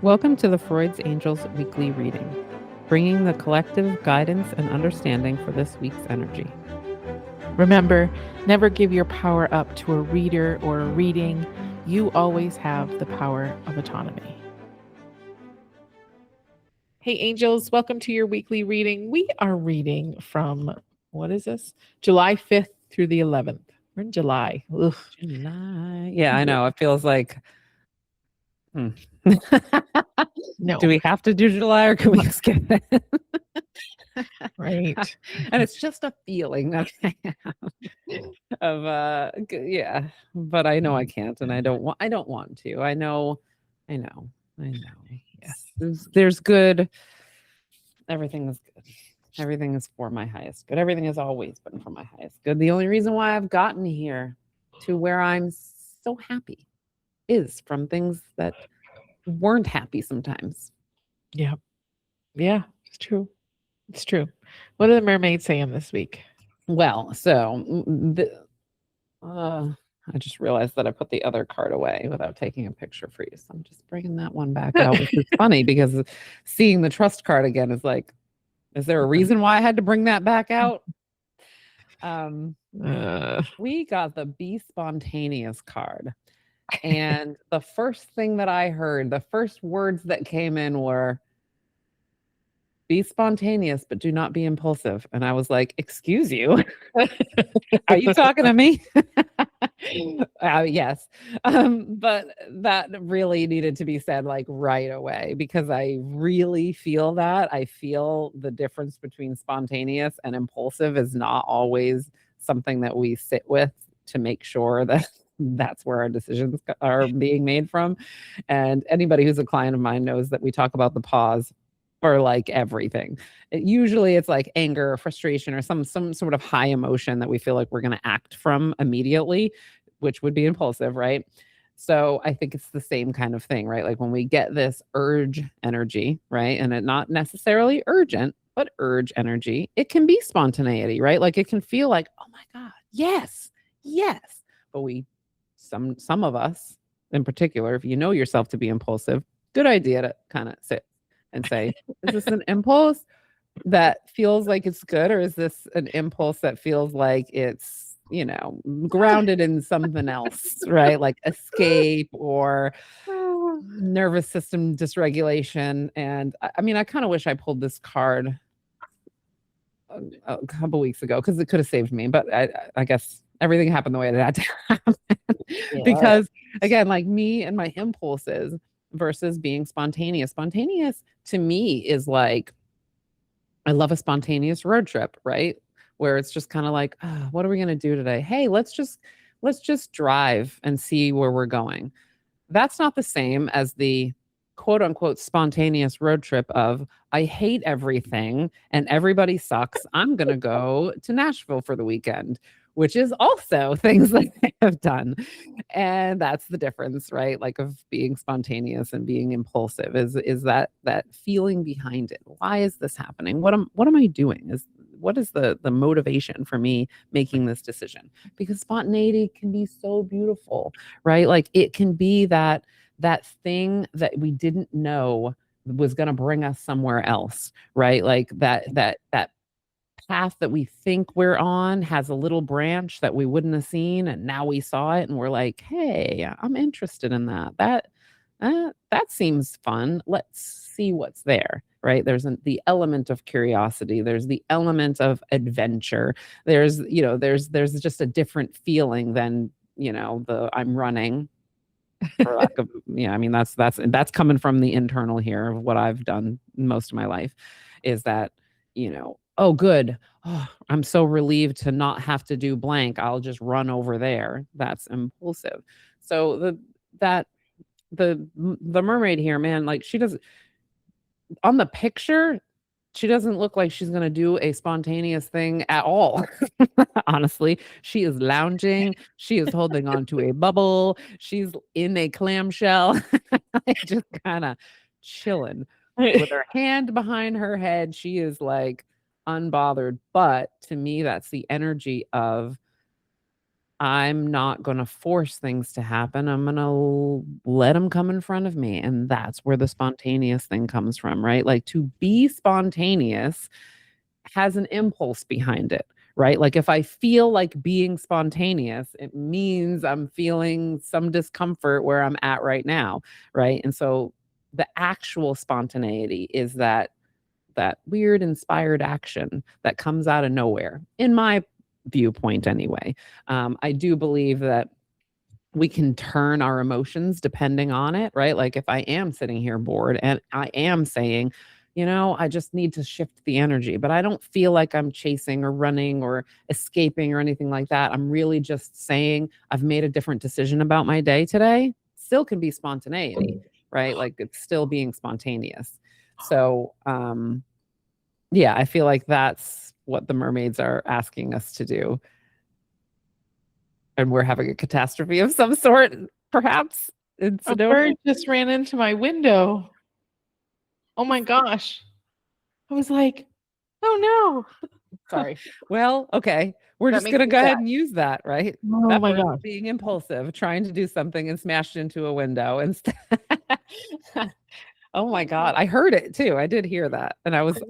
Welcome to the Freud's Angels weekly reading, bringing the collective guidance and understanding for this week's energy. Remember, never give your power up to a reader or a reading. You always have the power of autonomy. Hey, angels, welcome to your weekly reading. We are reading from, what is this? July 5th through the 11th. We're in July. Ugh. July. Yeah, I know. It feels like. No. Do we have to do July or can we skip it? Right. And it's just a feeling that I have of yeah, but I know I can't and I don't want to. I know. Yes. There's good. Everything is good. Everything is for my highest good. Everything has always been for my highest good. The only reason why I've gotten here to where I'm so happy is from things that weren't happy sometimes. Yeah. Yeah, it's true. It's true. What are the mermaids saying this week? Well, so I just realized that I put the other card away without taking a picture for you. So I'm just bringing that one back out, which is funny because seeing the trust card again is like, is there a reason why I had to bring that back out? We got the Be Spontaneous card. And the first thing that I heard, the first words that came in were, be spontaneous, but do not be impulsive. And I was like, excuse you? Are you talking to me? Yes. But that really needed to be said like right away because I really feel that. I feel the difference between spontaneous and impulsive is not always something that we sit with to make sure that that's where our decisions are being made from. And anybody who's a client of mine knows that we talk about the pause for like everything. Usually it's like anger or frustration or some sort of high emotion that we feel like we're going to act from immediately, which would be impulsive, right? So I think it's the same kind of thing, right? Like when we get this urge energy, right? And it not necessarily urgent, but urge energy, it can be spontaneity, right? Like it can feel like, oh my God, yes, yes. But some of us in particular, if you know yourself to be impulsive, good idea to kind of sit and say, is this an impulse that feels like it's good, or is this an impulse that feels like it's, grounded in something else, right? Like escape or nervous system dysregulation. And I mean, I kind of wish I pulled this card a couple weeks ago because it could have saved me, but I guess everything happened the way it had to happen. Because again, like me and my impulses versus being spontaneous. Spontaneous to me is like, I love a spontaneous road trip, right? Where it's just kind of like, oh, what are we going to do today? Hey, let's just drive and see where we're going. That's not the same as the quote unquote spontaneous road trip of, I hate everything and everybody sucks. I'm going to go to Nashville for the weekend, which is also things that I have done. And that's the difference, right? Like of being spontaneous and being impulsive is that feeling behind it. Why is this happening? What am I doing? What is the motivation for me making this decision? Because spontaneity can be so beautiful, right? Like it can be that thing that we didn't know was going to bring us somewhere else, right? Like that path that we think we're on has a little branch that we wouldn't have seen, and now we saw it and we're like, hey, I'm interested in that seems fun. Let's see what's there, right? There's the element of curiosity, there's the element of adventure, there's just a different feeling than the I'm running, for lack of, I mean, that's coming from the internal here of what I've done most of my life, is that, oh, good. Oh, I'm so relieved to not have to do blank. I'll just run over there. That's impulsive. So the mermaid here, man, like she doesn't, on the picture, she doesn't look like she's going to do a spontaneous thing at all. Honestly, she is lounging. She is holding on to a bubble. She's in a clamshell, like just kind of chilling with her hand behind her head. She is like unbothered. But to me, that's the energy of I'm not going to force things to happen. I'm going to let them come in front of me. And that's where the spontaneous thing comes from, right? Like to be spontaneous has an impulse behind it, right? Like if I feel like being spontaneous, it means I'm feeling some discomfort where I'm at right now, right? And so the actual spontaneity is that weird inspired action that comes out of nowhere, in my viewpoint anyway. I do believe that we can turn our emotions depending on it, right? Like if I am sitting here bored and I am saying, I just need to shift the energy, but I don't feel like I'm chasing or running or escaping or anything like that. I'm really just saying I've made a different decision about my day today. Still can be spontaneity, right? Like it's still being spontaneous. So, yeah, I feel like that's what the mermaids are asking us to do. And we're having a catastrophe of some sort, perhaps. A bird just ran into my window. Oh my gosh. I was like, oh no. Sorry. Well, okay. We're just going to go ahead and use that, right? Oh that my bird gosh. being impulsive, trying to do something and smashed into a window instead. Oh my God. I heard it too. I did hear that. And I was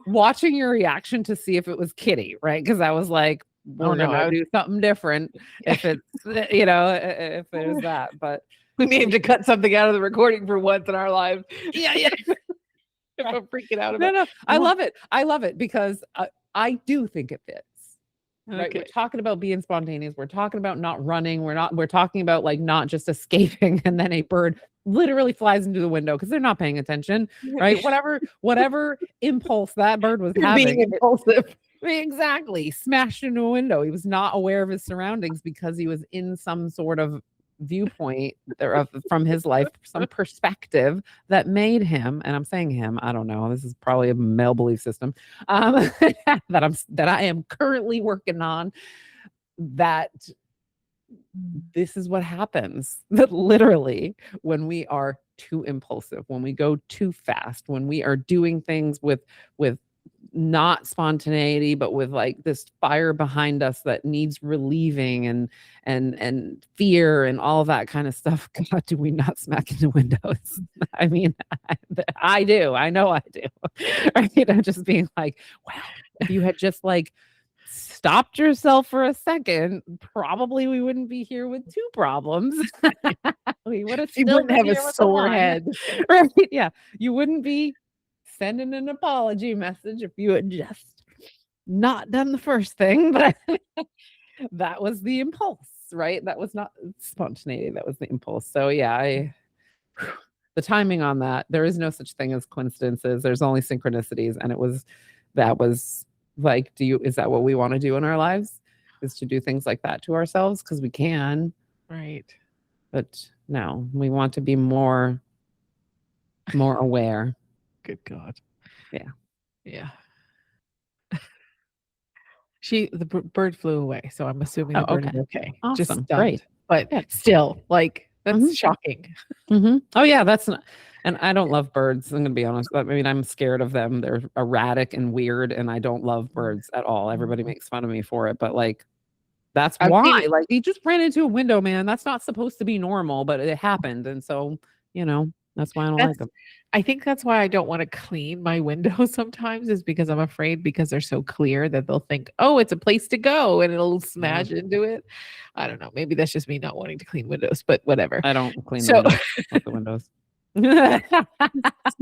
watching your reaction to see if it was Kitty, right? Because I was like, we're gonna do something different if it's if it was that. But we may have to cut something out of the recording for once in our lives. Yeah. If I'm freaking out about it. No, I love it. I love it because I do think it fits. Right. Okay. We're talking about being spontaneous. We're talking about not running. We're talking about like not just escaping and then a bird literally flies into the window because they're not paying attention. Right. Whatever impulse that bird was having. Being impulsive. Exactly. Smashed into a window. He was not aware of his surroundings because he was in some sort of viewpoint from his life, some perspective that made him, and I'm saying him, I don't know, this is probably a male belief system that I am currently working on, that this is what happens, that literally when we are too impulsive, when we go too fast, when we are doing things with not spontaneity, but with like this fire behind us that needs relieving and fear and all that kind of stuff. God, do we not smack into windows? I mean, I do. I know I do. Right? I'm just being like, wow, if you had just like stopped yourself for a second, probably we wouldn't be here with two problems. We would have still wouldn't have a sore head. Right? Yeah. You wouldn't be sending an apology message if you had just not done the first thing, but that was the impulse, right? That was not spontaneity. That was the impulse. So yeah, the timing on that, there is no such thing as coincidences. There's only synchronicities. And that was like, is that what we want to do in our lives? Is to do things like that to ourselves? Because we can. Right. But no, we want to be more aware. Good God. Yeah. Yeah. The bird flew away, so I'm assuming the bird is okay. Awesome. Just stunned. Great. But still, like, that's shocking. Mm-hmm. Oh yeah, that's not, and I don't love birds. I'm gonna be honest. I mean, I'm scared of them. They're erratic and weird, and I don't love birds at all. Everybody makes fun of me for it, but like, that's why. Like, he just ran into a window, man. That's not supposed to be normal, but it happened, and so that's why I don't like them. I think that's why I don't want to clean my windows sometimes, is because I'm afraid, because they're so clear, that they'll think, oh, it's a place to go, and it'll smash into it. I don't know. Maybe that's just me not wanting to clean windows, but whatever. I don't clean the windows.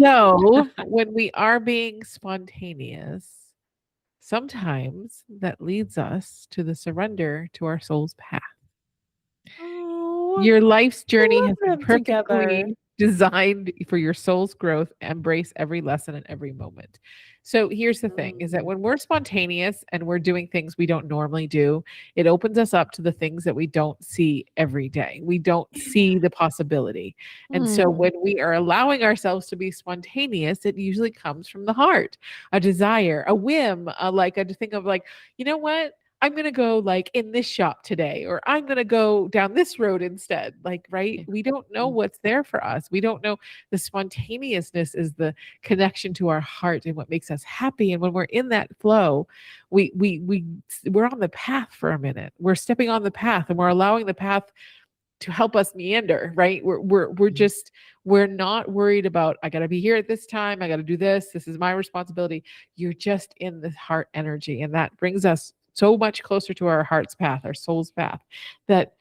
So when we are being spontaneous, sometimes that leads us to the surrender to our soul's path. Your life's journey has been perfectly designed for your soul's growth. Embrace every lesson and every moment. So here's the thing, is that when we're spontaneous and we're doing things we don't normally do, it opens us up to the things that we don't see every day. We don't see the possibility. And so when we are allowing ourselves to be spontaneous, it usually comes from the heart, a desire, a whim, like a think of like, you know what? I'm going to go like in this shop today, or I'm going to go down this road instead. Like, right. We don't know what's there for us. We don't know. The spontaneousness is the connection to our heart and what makes us happy. And when we're in that flow, we're on the path for a minute. We're stepping on the path and we're allowing the path to help us meander, right? We're not worried about, I got to be here at this time. I got to do this. This is my responsibility. You're just in the heart energy. And that brings us so much closer to our heart's path, our soul's path, that,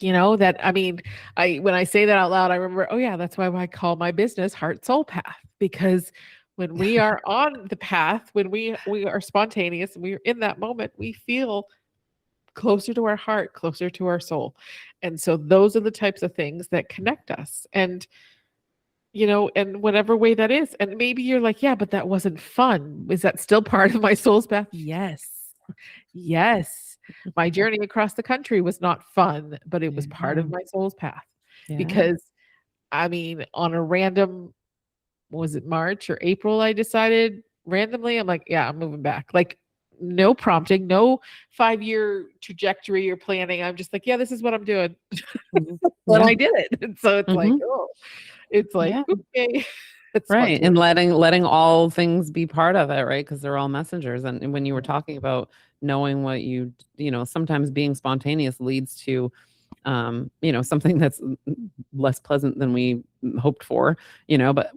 I mean, when I say that out loud, I remember, oh yeah, that's why I call my business Heart Soul Path, because when we are on the path, when we are spontaneous and we're in that moment, we feel closer to our heart, closer to our soul. And so those are the types of things that connect us. And, and whatever way that is. And maybe you're like, yeah, but that wasn't fun. Is that still part of my soul's path? Yes. Yes. My journey across the country was not fun, but it was part of my soul's path. Because, I mean, on a random, was it March or April, I decided randomly, I'm like, yeah, I'm moving back. Like, no prompting, no 5-year trajectory or planning. I'm just like, yeah, this is what I'm doing. But I did it. And so it's like, oh, it's like, okay. It's right. And letting all things be part of it, right? Because they're all messengers. And when you were talking about knowing what sometimes being spontaneous leads to something that's less pleasant than we hoped for, but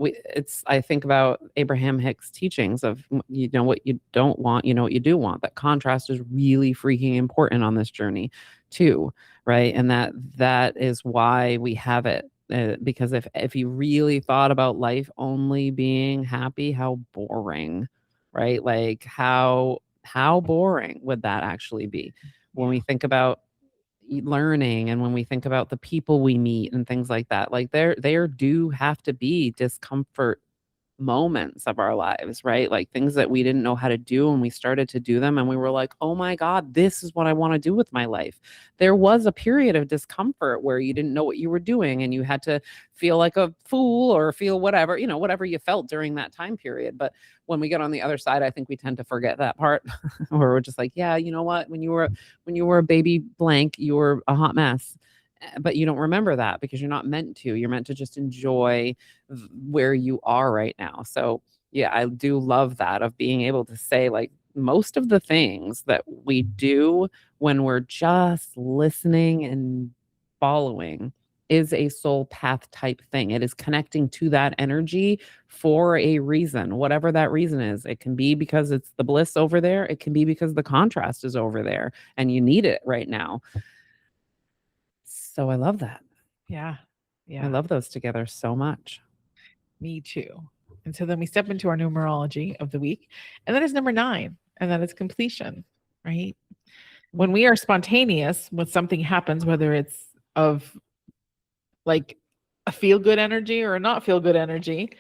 I think about Abraham Hicks' teachings of, what you don't want, what you do want. That contrast is really freaking important on this journey too. Right. And that is why we have it. Because if you really thought about life only being happy, how boring, right? Like how boring would that actually be when we think about learning, and when we think about the people we meet and things like that? Like there do have to be discomfort moments of our lives, right? Like things that we didn't know how to do, and we started to do them and we were like, oh my God, this is what I want to do with my life. There was a period of discomfort where you didn't know what you were doing and you had to feel like a fool or feel whatever, whatever you felt during that time period. But when we get on the other side, I think we tend to forget that part where we're just like, yeah, you know what? When you were a baby blank, you were a hot mess. But you don't remember that because you're not meant to. You're meant to just enjoy where you are right now. So yeah, I do love that, of being able to say, like, most of the things that we do when we're just listening and following is a soul path type thing. It is connecting to that energy for a reason, whatever that reason is. It can be because it's the bliss over there. It can be because the contrast is over there and you need it right now. So I love that. Yeah. I love those together so much. Me too. And so then we step into our numerology of the week, and that is number 9, and that is completion, right? When we are spontaneous, when something happens, whether it's of like a feel good energy or a not feel good energy,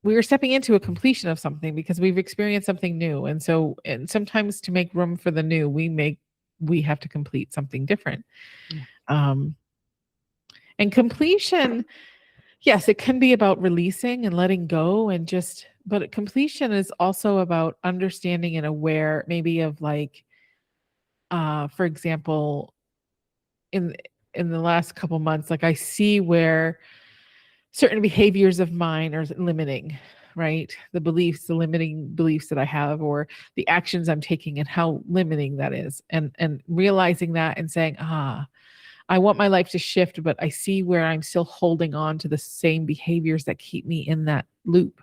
we are stepping into a completion of something because we've experienced something new. And sometimes to make room for the new, we have to complete something different. And completion, yes, it can be about releasing and letting go but completion is also about understanding and aware maybe of, like, for example, in the last couple months, like I see where certain behaviors of mine are limiting, right? The limiting beliefs that I have, or the actions I'm taking, and how limiting that is. And realizing that and saying, I want my life to shift, but I see where I'm still holding on to the same behaviors that keep me in that loop.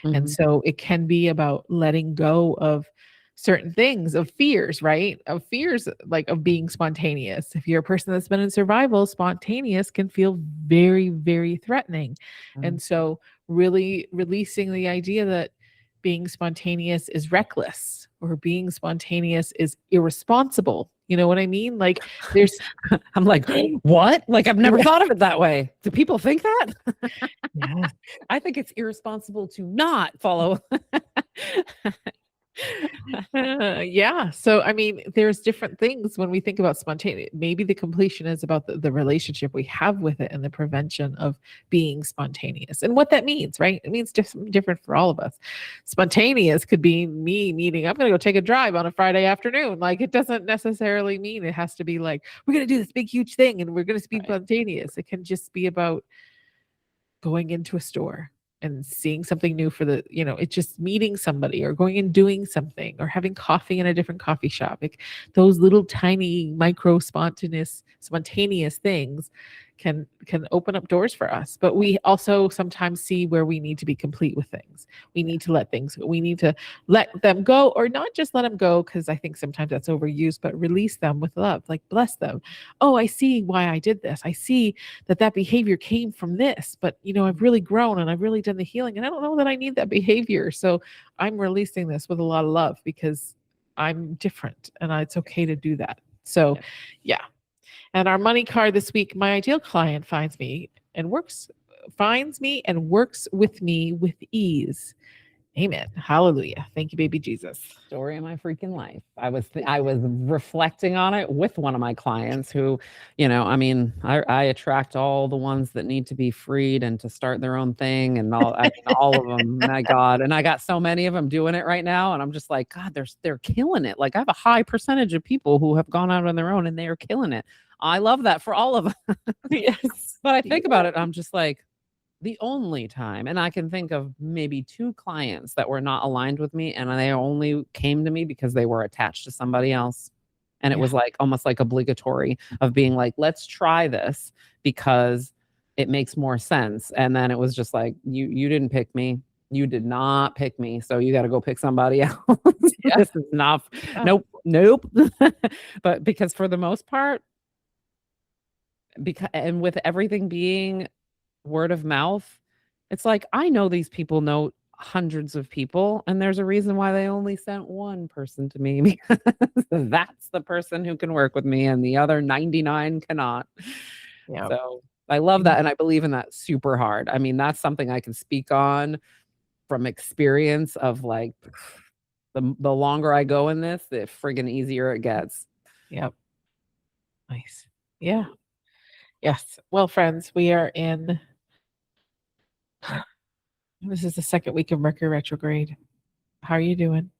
And so it can be about letting go of certain things, of fears, right? Of fears, like of being spontaneous. If you're a person that's been in survival, spontaneous can feel very, very threatening. And so really releasing the idea that being spontaneous is reckless, or being spontaneous is irresponsible. You know what I mean? Like I'm like, what? Like, I've never thought of it that way. Do people think that? Yeah. I think it's irresponsible to not follow. Yeah. So, I mean, there's different things when we think about spontaneous. Maybe the completion is about the relationship we have with it and the prevention of being spontaneous and what that means, right? It means different for all of us. Spontaneous could be me meaning, I'm going to go take a drive on a Friday afternoon. Like, it doesn't necessarily mean it has to be like, we're going to do this big, huge thing and we're going to be spontaneous. It can just be about going into a store and seeing something new for it's just meeting somebody or going and doing something or having coffee in a different coffee shop. Like those little tiny micro spontaneous things can open up doors for us. But we also sometimes see where we need to be complete with things. We need to let them go, or not just let them go, because I think sometimes that's overused, but release them with love, like bless them. Oh, I see why I did this. I see that behavior came from this, but I've really grown and I've really done the healing, and I don't know that I need that behavior. So I'm releasing this with a lot of love because I'm different and it's okay to do that. So yeah. And our money card this week, my ideal client finds me and works with me with ease. Amen. Hallelujah. Thank you, baby Jesus. Story of my freaking life. I was reflecting on it with one of my clients who, I attract all the ones that need to be freed and to start their own thing and all of them. My God. And I got so many of them doing it right now. And I'm just like, God, they're killing it. Like I have a high percentage of people who have gone out on their own and they are killing it. I love that for all of us. Yes. But I think about it, I'm just like, the only time, and I can think of maybe 2 clients that were not aligned with me, and they only came to me because they were attached to somebody else. And it was like almost like obligatory of being like, let's try this because it makes more sense. And then it was just like, you didn't pick me. You did not pick me. So you got to go pick somebody else. This is enough. Nope. But because for the most part, and with everything being word of mouth, it's like, I know these people know hundreds of people, and there's a reason why they only sent one person to me, because that's the person who can work with me and the other 99 cannot. So I love that, and I believe in that super hard. I mean, that's something I can speak on from experience of like, the longer I go in this, the friggin' easier it gets. Yep. Nice. Yeah. Yes. Well, friends, we are in. This is the second week of Mercury retrograde. How are you doing?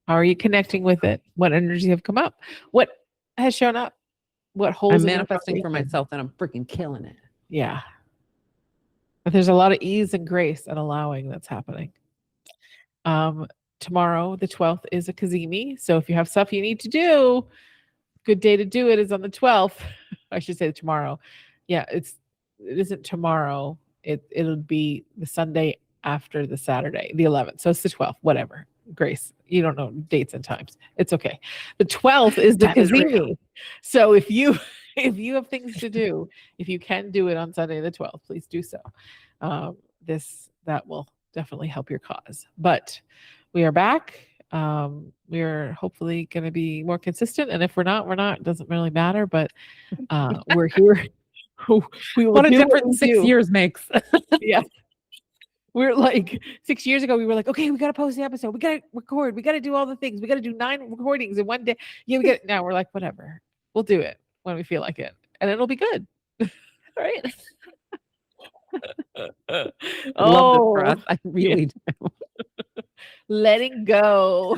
How are you connecting with it? What energies have come up? What has shown up? What holds? I'm manifesting for myself, and I'm freaking killing it. Yeah. But there's a lot of ease and grace and allowing that's happening. Tomorrow, the 12th, is a Kazemi. So if you have stuff you need to do, good day to do it is on the 12th. I should say tomorrow. Yeah, it isn't tomorrow. It'll be the Sunday after the Saturday, the 11th. So it's the 12th, whatever. Grace, you don't know dates and times. It's okay. The 12th is the Kazemi. So if you have things to do, if you can do it on Sunday the 12th, please do so. That will definitely help your cause. But we are back. We're hopefully going to be more consistent, and if we're not, it doesn't really matter. But we're here. What a difference 6 years makes. Yeah. We're like 6 years ago, we were like, okay, we got to post the episode. We got to record. We got to do all the things. We got to do 9 recordings in one day. Yeah, now we're like, whatever. We'll do it when we feel like it. And it'll be good. Right? Love this for us. I really do. Letting go.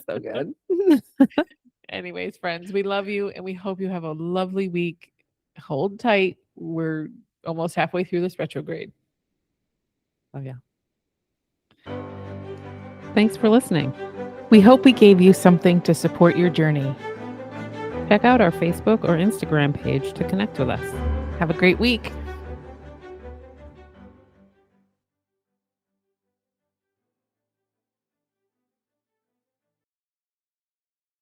So good. Anyways, friends, we love you and we hope you have a lovely week. Hold tight. We're almost halfway through this retrograde. Oh, yeah. Thanks for listening. We hope we gave you something to support your journey. Check out our Facebook or Instagram page to connect with us. Have a great week.